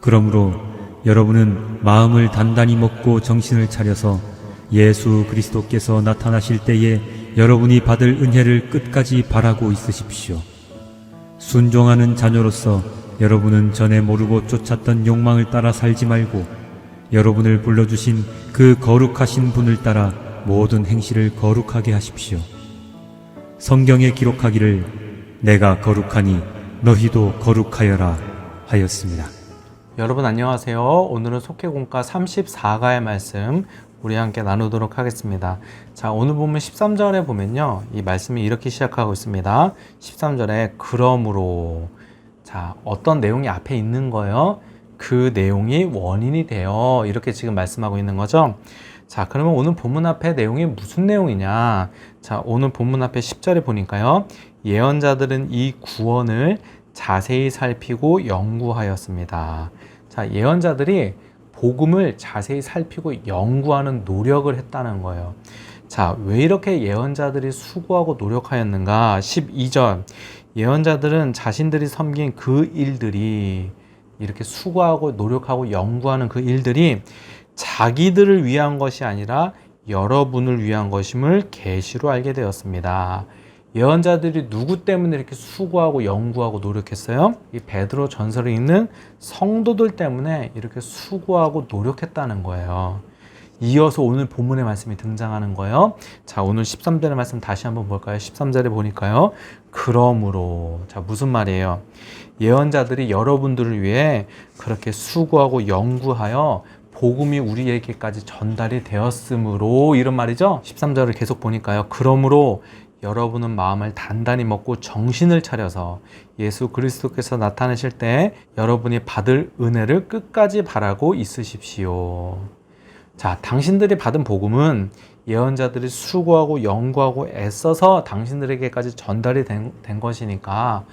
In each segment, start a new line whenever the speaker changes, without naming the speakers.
그러므로 여러분은 마음을 단단히 먹고 정신을 차려서 예수 그리스도께서 나타나실 때에 여러분이 받을 은혜를 끝까지 바라고 있으십시오. 순종하는 자녀로서 여러분은 전에 모르고 쫓았던 욕망을 따라 살지 말고 여러분을 불러주신 그 거룩하신 분을 따라 모든 행실을 거룩하게 하십시오. 성경에 기록하기를 내가 거룩하니 너희도 거룩하여라 하였습니다.
여러분 안녕하세요. 오늘은 속회공과 34가의 말씀 우리 함께 나누도록 하겠습니다. 자, 오늘 보면 13절에 보면요, 이 말씀이 이렇게 시작하고 있습니다. 13절에 그러므로, 자, 어떤 내용이 앞에 있는 거예요? 그 내용이 원인이 되어, 이렇게 지금 말씀하고 있는 거죠. 자, 그러면 오늘 본문 앞에 내용이 무슨 내용이냐? 자, 오늘 본문 앞에 10절에 보니까요, 예언자들은 이 구원을 자세히 살피고 연구하였습니다. 자, 예언자들이 복음을 자세히 살피고 연구하는 노력을 했다는 거예요. 자, 왜 이렇게 예언자들이 수고하고 노력하였는가? 12절, 예언자들은 자신들이 섬긴 그 일들이, 이렇게 수고하고 노력하고 연구하는 그 일들이 자기들을 위한 것이 아니라 여러분을 위한 것임을 계시로 알게 되었습니다. 예언자들이 누구 때문에 이렇게 수고하고 연구하고 노력했어요? 이 베드로 전서를 읽는 성도들 때문에 이렇게 수고하고 노력했다는 거예요. 이어서 오늘 본문의 말씀이 등장하는 거예요. 자, 오늘 13절의 말씀 다시 한번 볼까요? 13절에 보니까요, 그러므로, 자, 무슨 말이에요? 예언자들이 여러분들을 위해 그렇게 수고하고 연구하여 복음이 우리에게까지 전달이 되었으므로, 이런 말이죠. 13절을 계속 보니까요, 그러므로 여러분은 마음을 단단히 먹고 정신을 차려서 예수 그리스도께서 나타나실 때 여러분이 받을 은혜를 끝까지 바라고 있으십시오. 자, 당신들이 받은 복음은 예언자들이 수고하고 연구하고 애써서 당신들에게까지 전달이 된 것이니까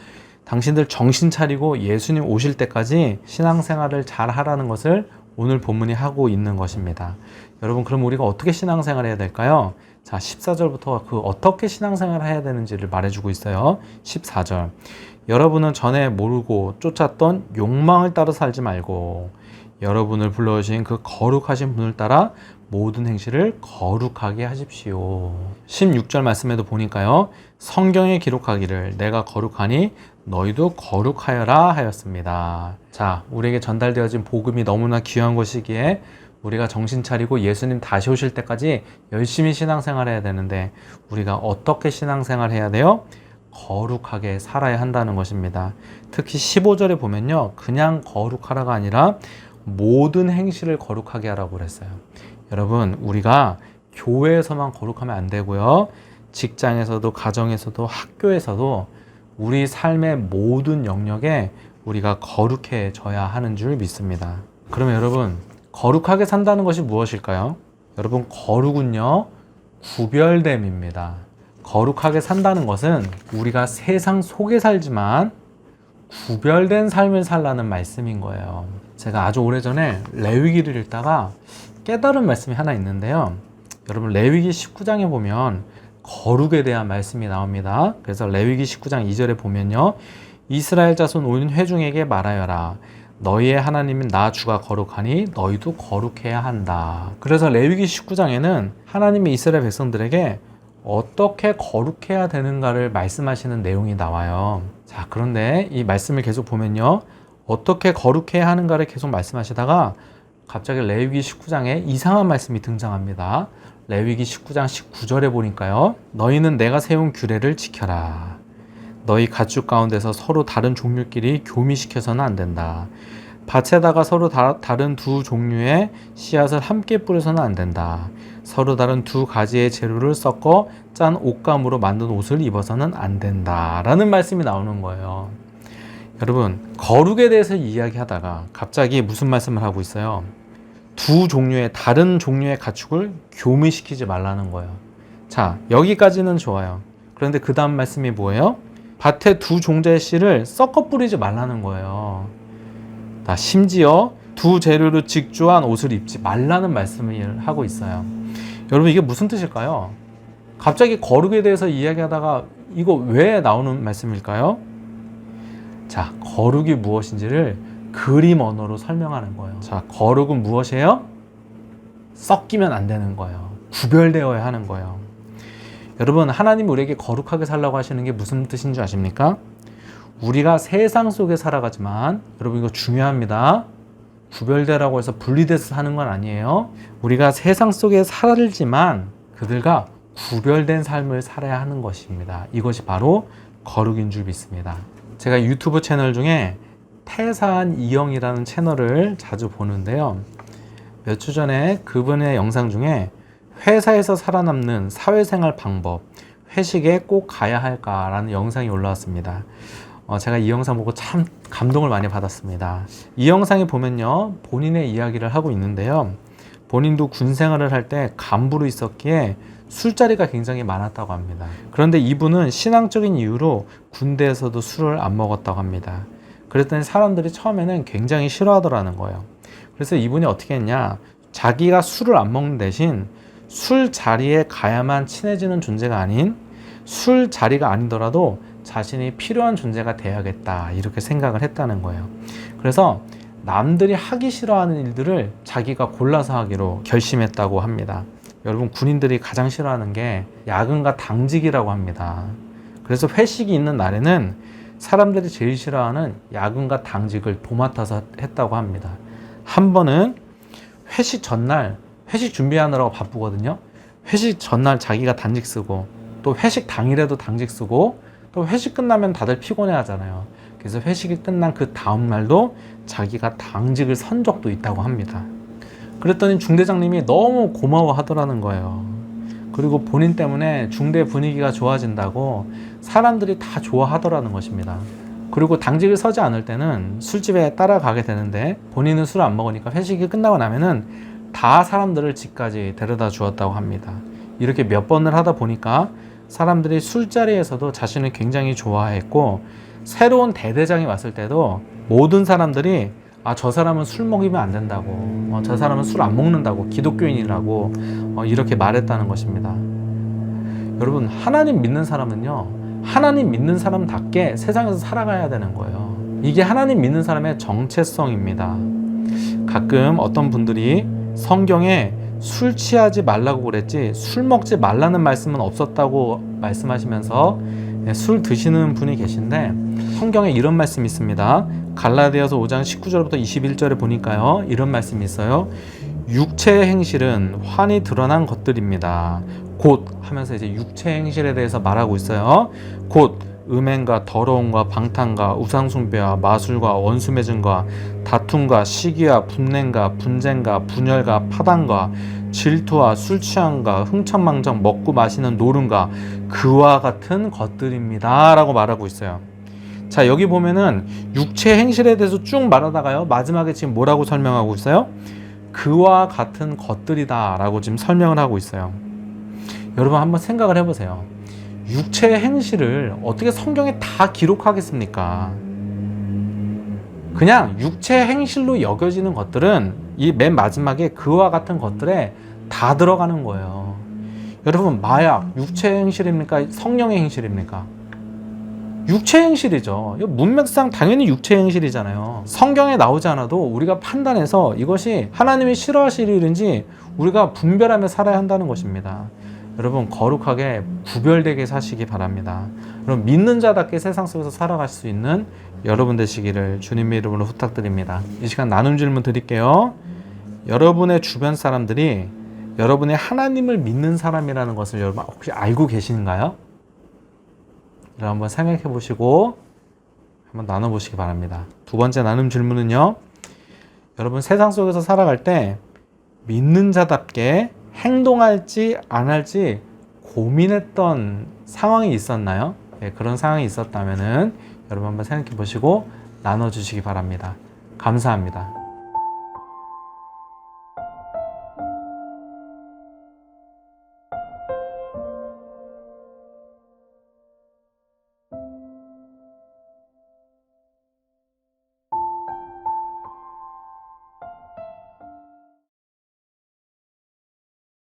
당신들 정신 차리고 예수님 오실 때까지 신앙생활을 잘 하라는 것을 오늘 본문이 하고 있는 것입니다. 여러분, 그럼 우리가 어떻게 신앙생활을 해야 될까요? 자, 14절부터 그 어떻게 신앙생활을 해야 되는지를 말해주고 있어요. 14절, 여러분은 전에 모르고 쫓았던 욕망을 따라 살지 말고 여러분을 불러주신 그 거룩하신 분을 따라 모든 행실을 거룩하게 하십시오. 16절 말씀에도 보니까요, 성경에 기록하기를 내가 거룩하니 너희도 거룩하여라 하였습니다. 자, 우리에게 전달되어진 복음이 너무나 귀한 것이기에 우리가 정신 차리고 예수님 다시 오실 때까지 열심히 신앙생활 해야 되는데 우리가 어떻게 신앙생활 해야 돼요? 거룩하게 살아야 한다는 것입니다. 특히 15절에 보면요, 그냥 거룩하라가 아니라 모든 행실을 거룩하게 하라고 그랬어요. 여러분, 우리가 교회에서만 거룩하면 안 되고요, 직장에서도 가정에서도 학교에서도 우리 삶의 모든 영역에 우리가 거룩해져야 하는 줄 믿습니다. 그러면 여러분, 거룩하게 산다는 것이 무엇일까요? 여러분, 거룩은요, 구별됨입니다. 거룩하게 산다는 것은 우리가 세상 속에 살지만 구별된 삶을 살라는 말씀인 거예요. 제가 아주 오래전에 레위기를 읽다가 깨달은 말씀이 하나 있는데요, 여러분, 레위기 19장에 보면 거룩에 대한 말씀이 나옵니다. 그래서 레위기 19장 2절에 보면요, 이스라엘 자손 온 회중에게 말하여라. 너희의 하나님인 나 주가 거룩하니 너희도 거룩해야 한다. 그래서 레위기 19장에는 하나님이 이스라엘 백성들에게 어떻게 거룩해야 되는가를 말씀하시는 내용이 나와요. 자, 그런데 이 말씀을 계속 보면요, 어떻게 거룩해야 하는가를 계속 말씀하시다가 갑자기 레위기 19장에 이상한 말씀이 등장합니다. 레위기 19장 19절에 보니까요, 너희는 내가 세운 규례를 지켜라. 너희 가축 가운데서 서로 다른 종류끼리 교미시켜서는 안 된다. 밭에다가 서로 다른 두 종류의 씨앗을 함께 뿌려서는 안 된다. 서로 다른 두 가지의 재료를 섞어 짠 옷감으로 만든 옷을 입어서는 안 된다. 라는 말씀이 나오는 거예요. 여러분, 거룩에 대해서 이야기하다가 갑자기 무슨 말씀을 하고 있어요? 다른 종류의 가축을 교미시키지 말라는 거예요. 자, 여기까지는 좋아요. 그런데 그 다음 말씀이 뭐예요? 밭에 두 종자의 씨를 섞어 뿌리지 말라는 거예요. 심지어 두 재료로 직조한 옷을 입지 말라는 말씀을 하고 있어요. 여러분, 이게 무슨 뜻일까요? 갑자기 거룩에 대해서 이야기하다가 이거 왜 나오는 말씀일까요? 자, 거룩이 무엇인지를 그림 언어로 설명하는 거예요. 자, 거룩은 무엇이에요? 섞이면 안 되는 거예요. 구별되어야 하는 거예요. 여러분, 하나님 우리에게 거룩하게 살라고 하시는 게 무슨 뜻인 줄 아십니까? 우리가 세상 속에 살아가지만, 여러분 이거 중요합니다. 구별되라고 해서 분리돼서 사는 건 아니에요. 우리가 세상 속에 살지만 그들과 구별된 삶을 살아야 하는 것입니다. 이것이 바로 거룩인 줄 믿습니다. 제가 유튜브 채널 중에 태산 이영이라는 채널을 자주 보는데요. 몇 주 전에 그분의 영상 중에 회사에서 살아남는 사회생활 방법, 회식에 꼭 가야 할까라는 영상이 올라왔습니다. 제가 이 영상 보고 참 감동을 많이 받았습니다. 이 영상에 보면요, 본인의 이야기를 하고 있는데요. 본인도 군 생활을 할 때 간부로 있었기에 술자리가 굉장히 많았다고 합니다. 그런데 이분은 신앙적인 이유로 군대에서도 술을 안 먹었다고 합니다. 그랬더니 사람들이 처음에는 굉장히 싫어하더라는 거예요. 그래서 이분이 어떻게 했냐, 자기가 술을 안 먹는 대신 술자리에 가야만 친해지는 존재가 아닌 술자리가 아니더라도 자신이 필요한 존재가 돼야겠다, 이렇게 생각을 했다는 거예요. 그래서 남들이 하기 싫어하는 일들을 자기가 골라서 하기로 결심했다고 합니다. 여러분, 군인들이 가장 싫어하는 게 야근과 당직이라고 합니다. 그래서 회식이 있는 날에는 사람들이 제일 싫어하는 야근과 당직을 도맡아서 했다고 합니다. 한 번은 회식 전날, 회식 준비하느라고 바쁘거든요. 회식 전날 자기가 당직 쓰고, 또 회식 당일에도 당직 쓰고, 또 회식 끝나면 다들 피곤해 하잖아요. 그래서 회식이 끝난 그 다음날도 자기가 당직을 선 적도 있다고 합니다. 그랬더니 중대장님이 너무 고마워 하더라는 거예요. 그리고 본인 때문에 중대 분위기가 좋아진다고 사람들이 다 좋아하더라는 것입니다. 그리고 당직을 서지 않을 때는 술집에 따라가게 되는데, 본인은 술을 안 먹으니까 회식이 끝나고 나면은 다 사람들을 집까지 데려다 주었다고 합니다. 이렇게 몇 번을 하다 보니까 사람들이 술자리에서도 자신을 굉장히 좋아했고, 새로운 대대장이 왔을 때도 모든 사람들이 저 사람은 술 먹이면 안 된다고, 저 사람은 술 안 먹는다고, 기독교인이라고 이렇게 말했다는 것입니다. 여러분, 하나님 믿는 사람은요, 하나님 믿는 사람답게 세상에서 살아가야 되는 거예요. 이게 하나님 믿는 사람의 정체성입니다. 가끔 어떤 분들이 성경에 술 취하지 말라고 그랬지 술 먹지 말라는 말씀은 없었다고 말씀하시면서 술 드시는 분이 계신데, 성경에 이런 말씀이 있습니다. 갈라디아서 5장 19절부터 21절에 보니까요, 이런 말씀이 있어요. 육체의 행실은 환히 드러난 것들입니다. 곧 하면서 이제 육체의 행실에 대해서 말하고 있어요. 곧 음행과 더러움과 방탕과 우상숭배와 마술과 원수매증과 다툼과 시기와 분냉과 분쟁과 분열과 파당과 질투와 술취함과 흥청망청 먹고 마시는 노름과 그와 같은 것들입니다 라고 말하고 있어요. 자, 여기 보면은 육체 행실에 대해서 쭉 말하다가요, 마지막에 지금 뭐라고 설명하고 있어요? 그와 같은 것들이다 라고 지금 설명을 하고 있어요. 여러분, 한번 생각을 해보세요. 육체의 행실을 어떻게 성경에 다 기록하겠습니까? 그냥 육체의 행실로 여겨지는 것들은 이 맨 마지막에 그와 같은 것들에 다 들어가는 거예요. 여러분, 마약 육체의 행실입니까? 성령의 행실입니까? 육체의 행실이죠. 문맥상 당연히 육체의 행실이잖아요. 성경에 나오지 않아도 우리가 판단해서 이것이 하나님이 싫어하실 일인지 우리가 분별하며 살아야 한다는 것입니다. 여러분, 거룩하게 구별되게 사시기 바랍니다. 여러분, 믿는 자답게 세상 속에서 살아갈 수 있는 여러분 되시기를 주님의 이름으로 부탁드립니다. 이 시간 나눔 질문 드릴게요. 여러분의 주변 사람들이 여러분의 하나님을 믿는 사람이라는 것을 여러분 혹시 알고 계신가요? 여러분 한번 생각해 보시고 한번 나눠보시기 바랍니다. 두 번째 나눔 질문은요, 여러분 세상 속에서 살아갈 때 믿는 자답게 행동할지 안 할지 고민했던 상황이 있었나요? 네, 그런 상황이 있었다면은 여러분 한번 생각해 보시고 나눠주시기 바랍니다. 감사합니다.